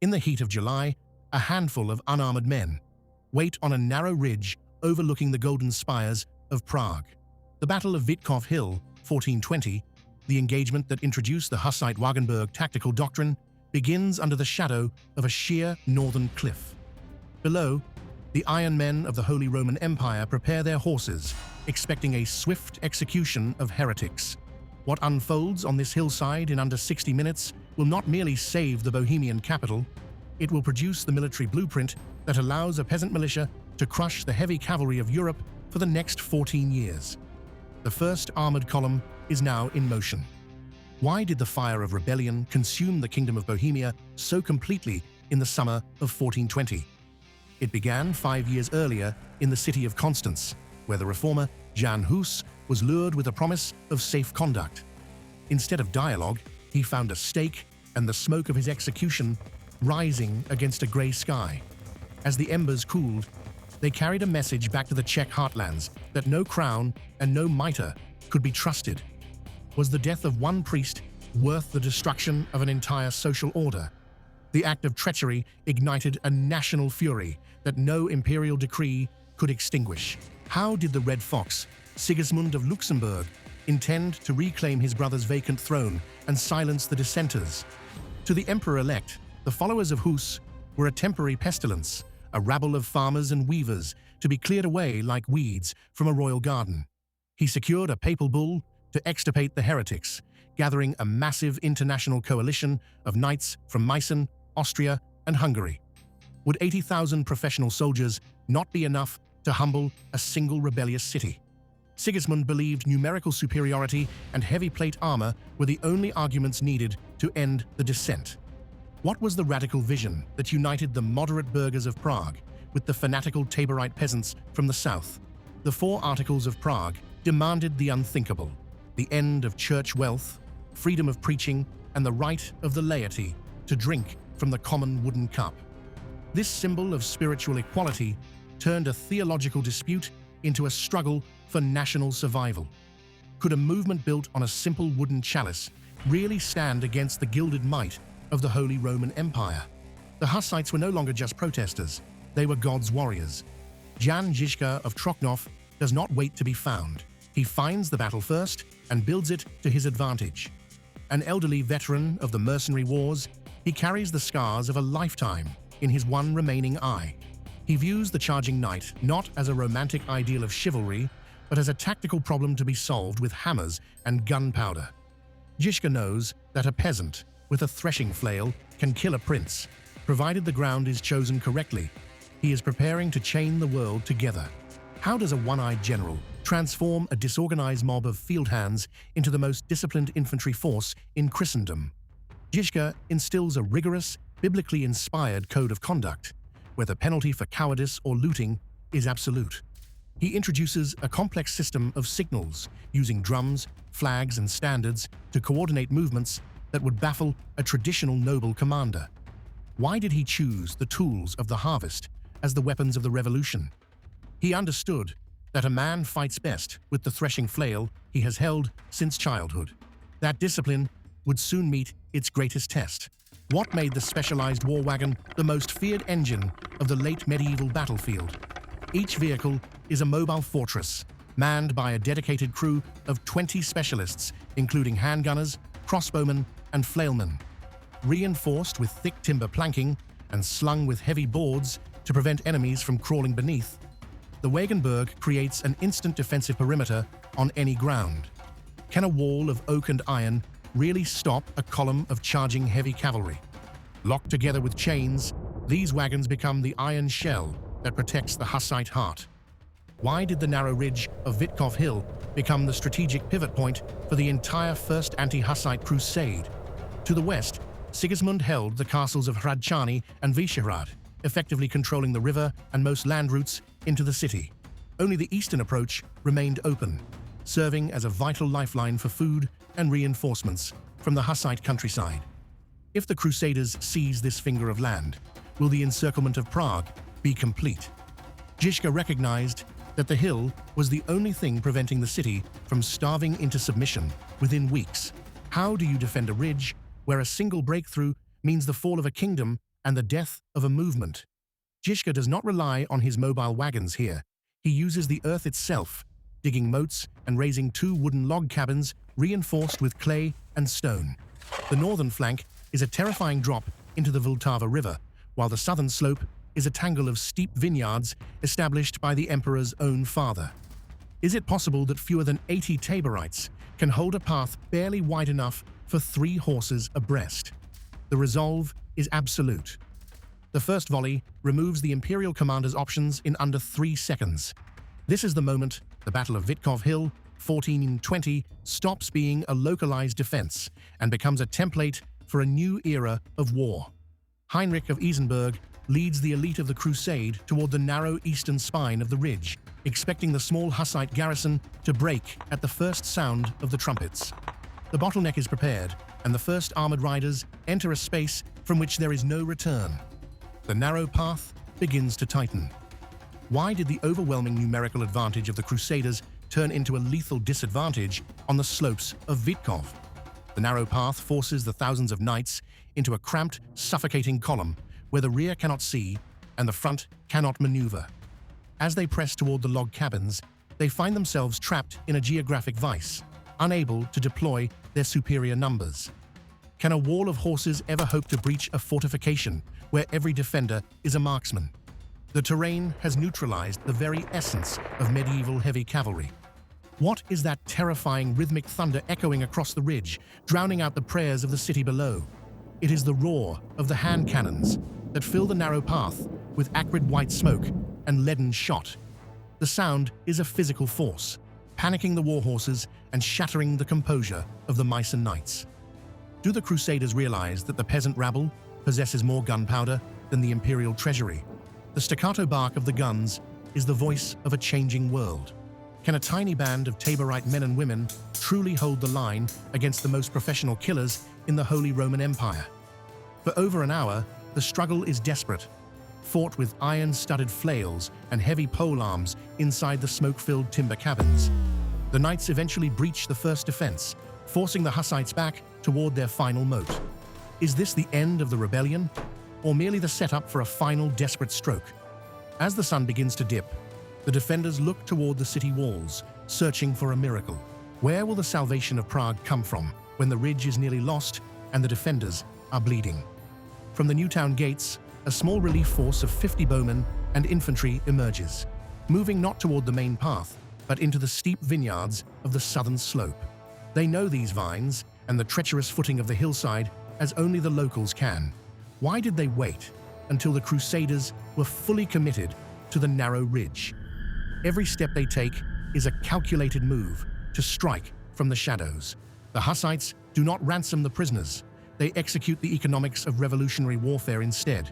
In the heat of July, a handful of unarmored men wait on a narrow ridge overlooking the golden spires of Prague. The Battle of Vitkov Hill, 1420, the engagement that introduced the Hussite Wagenburg tactical doctrine, begins under the shadow of a sheer northern cliff. Below, the iron men of the Holy Roman Empire prepare their horses, expecting a swift execution of heretics. What unfolds on this hillside in under 60 minutes will not merely save the Bohemian capital, it will produce the military blueprint that allows a peasant militia to crush the heavy cavalry of Europe for the next 14 years. The first armored column is now in motion. Why did the fire of rebellion consume the Kingdom of Bohemia so completely in the summer of 1420? It began 5 years earlier in the city of Constance, where the reformer Jan Hus was lured with a promise of safe conduct. Instead of dialogue, he found a stake and the smoke of his execution rising against a grey sky. As the embers cooled, they carried a message back to the Czech heartlands that no crown and no mitre could be trusted. Was the death of one priest worth the destruction of an entire social order? The act of treachery ignited a national fury that no imperial decree could extinguish. How did the Red Fox, Sigismund of Luxembourg, intend to reclaim his brother's vacant throne and silence the dissenters? To the emperor-elect, the followers of Hus were a temporary pestilence, a rabble of farmers and weavers to be cleared away like weeds from a royal garden. He secured a papal bull to extirpate the heretics, gathering a massive international coalition of knights from Meissen, Austria, and Hungary. Would 80,000 professional soldiers not be enough to humble a single rebellious city? Sigismund believed numerical superiority and heavy plate armor were the only arguments needed to end the dissent. What was the radical vision that united the moderate burghers of Prague with the fanatical Taborite peasants from the south? The Four Articles of Prague demanded the unthinkable: the end of church wealth, freedom of preaching, and the right of the laity to drink from the common wooden cup. This symbol of spiritual equality turned a theological dispute into a struggle for national survival. Could a movement built on a simple wooden chalice really stand against the gilded might of the Holy Roman Empire? The Hussites were no longer just protesters, they were God's warriors. Jan Žižka of Trochnov does not wait to be found. He finds the battle first and builds it to his advantage. An elderly veteran of the mercenary wars, he carries the scars of a lifetime in his one remaining eye. He views the charging knight not as a romantic ideal of chivalry, but as a tactical problem to be solved with hammers and gunpowder. Žižka knows that a peasant with a threshing flail can kill a prince, provided the ground is chosen correctly. He is preparing to chain the world together. How does a one-eyed general transform a disorganized mob of field hands into the most disciplined infantry force in Christendom? Žižka instills a rigorous, biblically inspired code of conduct, where the penalty for cowardice or looting is absolute. He introduces a complex system of signals, using drums, flags, and standards to coordinate movements that would baffle a traditional noble commander. Why did he choose the tools of the harvest as the weapons of the revolution? He understood that a man fights best with the threshing flail he has held since childhood. That discipline would soon meet its greatest test. What made the specialized war wagon the most feared engine of the late medieval battlefield? Each vehicle is a mobile fortress, manned by a dedicated crew of 20 specialists, including handgunners, crossbowmen, and flailmen. Reinforced with thick timber planking and slung with heavy boards to prevent enemies from crawling beneath, the Wagenburg creates an instant defensive perimeter on any ground. Can a wall of oak and iron really stop a column of charging heavy cavalry? Locked together with chains, these wagons become the iron shell that protects the Hussite heart. Why did the narrow ridge of Vítkov Hill become the strategic pivot point for the entire First Anti-Hussite Crusade? To the west, Sigismund held the castles of Hradčany and Vyšehrad, effectively controlling the river and most land routes into the city. Only the eastern approach remained open, serving as a vital lifeline for food and reinforcements from the Hussite countryside. If the Crusaders seize this finger of land, will the encirclement of Prague be complete? Žižka recognized that the hill was the only thing preventing the city from starving into submission within weeks. How do you defend a ridge where a single breakthrough means the fall of a kingdom and the death of a movement. Žižka does not rely on his mobile wagons here. He uses the earth itself, digging moats and raising 2 wooden log cabins reinforced with clay and stone. The northern flank is a terrifying drop into the Vltava River, while the southern slope is a tangle of steep vineyards established by the emperor's own father. Is it possible that fewer than 80 Taborites can hold a path barely wide enough for 3 horses abreast? The resolve is absolute. The first volley removes the imperial commander's options in under 3 seconds. This is the moment the Battle of Vitkov Hill, 1420, stops being a localized defense and becomes a template for a new era of war. Heinrich of Isenburg leads the elite of the Crusade toward the narrow eastern spine of the ridge, expecting the small Hussite garrison to break at the first sound of the trumpets. The bottleneck is prepared, and the first armored riders enter a space from which there is no return. The narrow path begins to tighten. Why did the overwhelming numerical advantage of the Crusaders turn into a lethal disadvantage on the slopes of Vítkov? The narrow path forces the thousands of knights into a cramped, suffocating column where the rear cannot see and the front cannot maneuver. As they press toward the log cabins, they find themselves trapped in a geographic vice, unable to deploy their superior numbers. Can a wall of horses ever hope to breach a fortification where every defender is a marksman? The terrain has neutralized the very essence of medieval heavy cavalry. What is that terrifying rhythmic thunder echoing across the ridge, drowning out the prayers of the city below? It is the roar of the hand cannons that fill the narrow path with acrid white smoke and leaden shot. The sound is a physical force, panicking the war horses and shattering the composure of the Mycenae knights. Do the Crusaders realize that the peasant rabble possesses more gunpowder than the imperial treasury? The staccato bark of the guns is the voice of a changing world. Can a tiny band of Taborite men and women truly hold the line against the most professional killers in the Holy Roman Empire? For over an hour, the struggle is desperate, fought with iron-studded flails and heavy polearms inside the smoke-filled timber cabins. The knights eventually breach the first defense, forcing the Hussites back toward their final moat. Is this the end of the rebellion, or merely the setup for a final desperate stroke? As the sun begins to dip, the defenders look toward the city walls, searching for a miracle. Where will the salvation of Prague come from when the ridge is nearly lost and the defenders are bleeding? From the new town gates, a small relief force of 50 bowmen and infantry emerges, moving not toward the main path, but into the steep vineyards of the southern slope. They know these vines and the treacherous footing of the hillside as only the locals can. Why did they wait until the Crusaders were fully committed to the narrow ridge? Every step they take is a calculated move to strike from the shadows. The Hussites do not ransom the prisoners. They execute the economics of revolutionary warfare instead.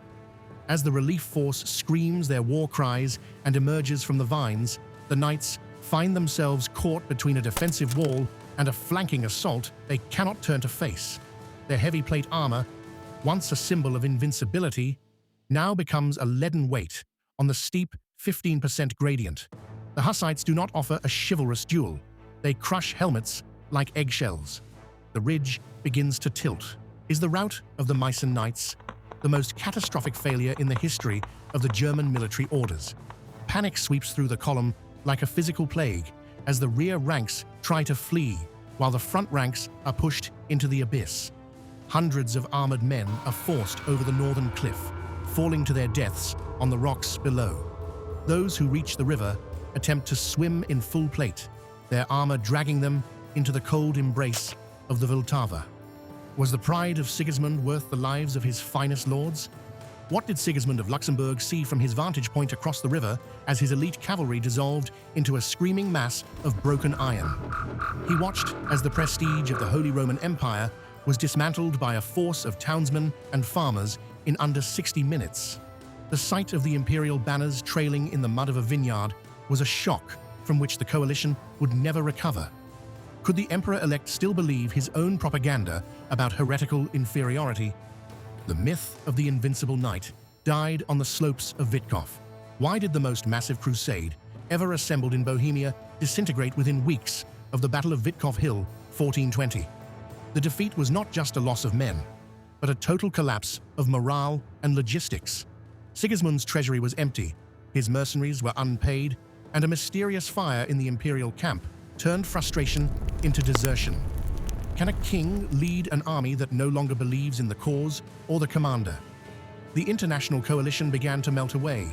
As the relief force screams their war cries and emerges from the vines, the knights find themselves caught between a defensive wall and a flanking assault they cannot turn to face. Their heavy plate armor, once a symbol of invincibility, now becomes a leaden weight on the steep 15% gradient. The Hussites do not offer a chivalrous duel. They crush helmets like eggshells. The ridge begins to tilt. Is the rout of the Mycenae knights the most catastrophic failure in the history of the German military orders? Panic sweeps through the column like a physical plague as the rear ranks try to flee while the front ranks are pushed into the abyss. Hundreds of armored men are forced over the northern cliff, falling to their deaths on the rocks below. Those who reach the river attempt to swim in full plate, their armor dragging them into the cold embrace of the Vltava. Was the pride of Sigismund worth the lives of his finest lords? What did Sigismund of Luxembourg see from his vantage point across the river as his elite cavalry dissolved into a screaming mass of broken iron? He watched as the prestige of the Holy Roman Empire was dismantled by a force of townsmen and farmers in under 60 minutes. The sight of the imperial banners trailing in the mud of a vineyard was a shock from which the coalition would never recover. Could the emperor-elect still believe his own propaganda about heretical inferiority? The myth of the invincible knight died on the slopes of Vítkov. Why did the most massive crusade ever assembled in Bohemia disintegrate within weeks of the Battle of Vitkov Hill, 1420? The defeat was not just a loss of men. but a total collapse of morale and logistics. Sigismund's treasury was empty, his mercenaries were unpaid, and a mysterious fire in the imperial camp turned frustration into desertion. Can a king lead an army that no longer believes in the cause or the commander? The international coalition began to melt away,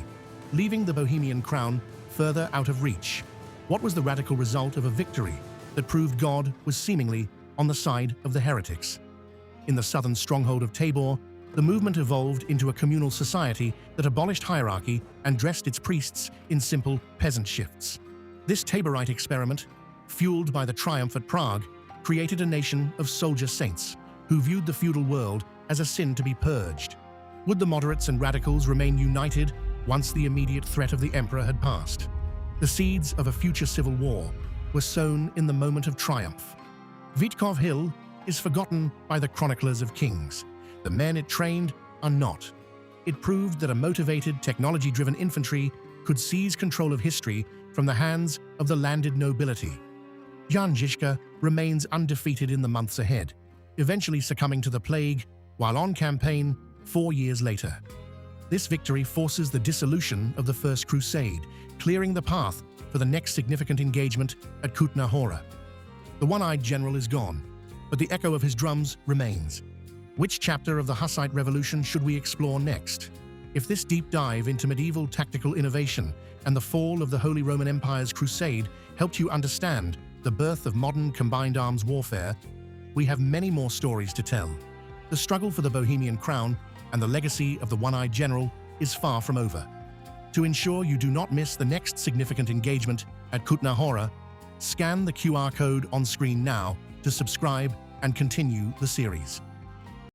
leaving the Bohemian crown further out of reach. What was the radical result of a victory that proved God was seemingly on the side of the heretics? In the southern stronghold of Tabor, the movement evolved into a communal society that abolished hierarchy and dressed its priests in simple peasant shifts. This Taborite experiment, fueled by the triumph at Prague, created a nation of soldier saints who viewed the feudal world as a sin to be purged. Would the moderates and radicals remain united once the immediate threat of the emperor had passed? The seeds of a future civil war were sown in the moment of triumph. Vítkov Hill is forgotten by the chroniclers of kings. The men it trained are not. It proved that a motivated, technology-driven infantry could seize control of history from the hands of the landed nobility. Jan Žižka remains undefeated in the months ahead, eventually succumbing to the plague while on campaign 4 years later. This victory forces the dissolution of the First Crusade, clearing the path for the next significant engagement at Kutna-Hora. The one-eyed general is gone, but the echo of his drums remains. Which chapter of the Hussite Revolution should we explore next? If this deep dive into medieval tactical innovation and the fall of the Holy Roman Empire's Crusade helped you understand the birth of modern combined arms warfare, we have many more stories to tell. The struggle for the Bohemian crown and the legacy of the one-eyed general is far from over. To ensure you do not miss the next significant engagement at Kutna-Hora, scan the QR code on screen now to subscribe and continue the series.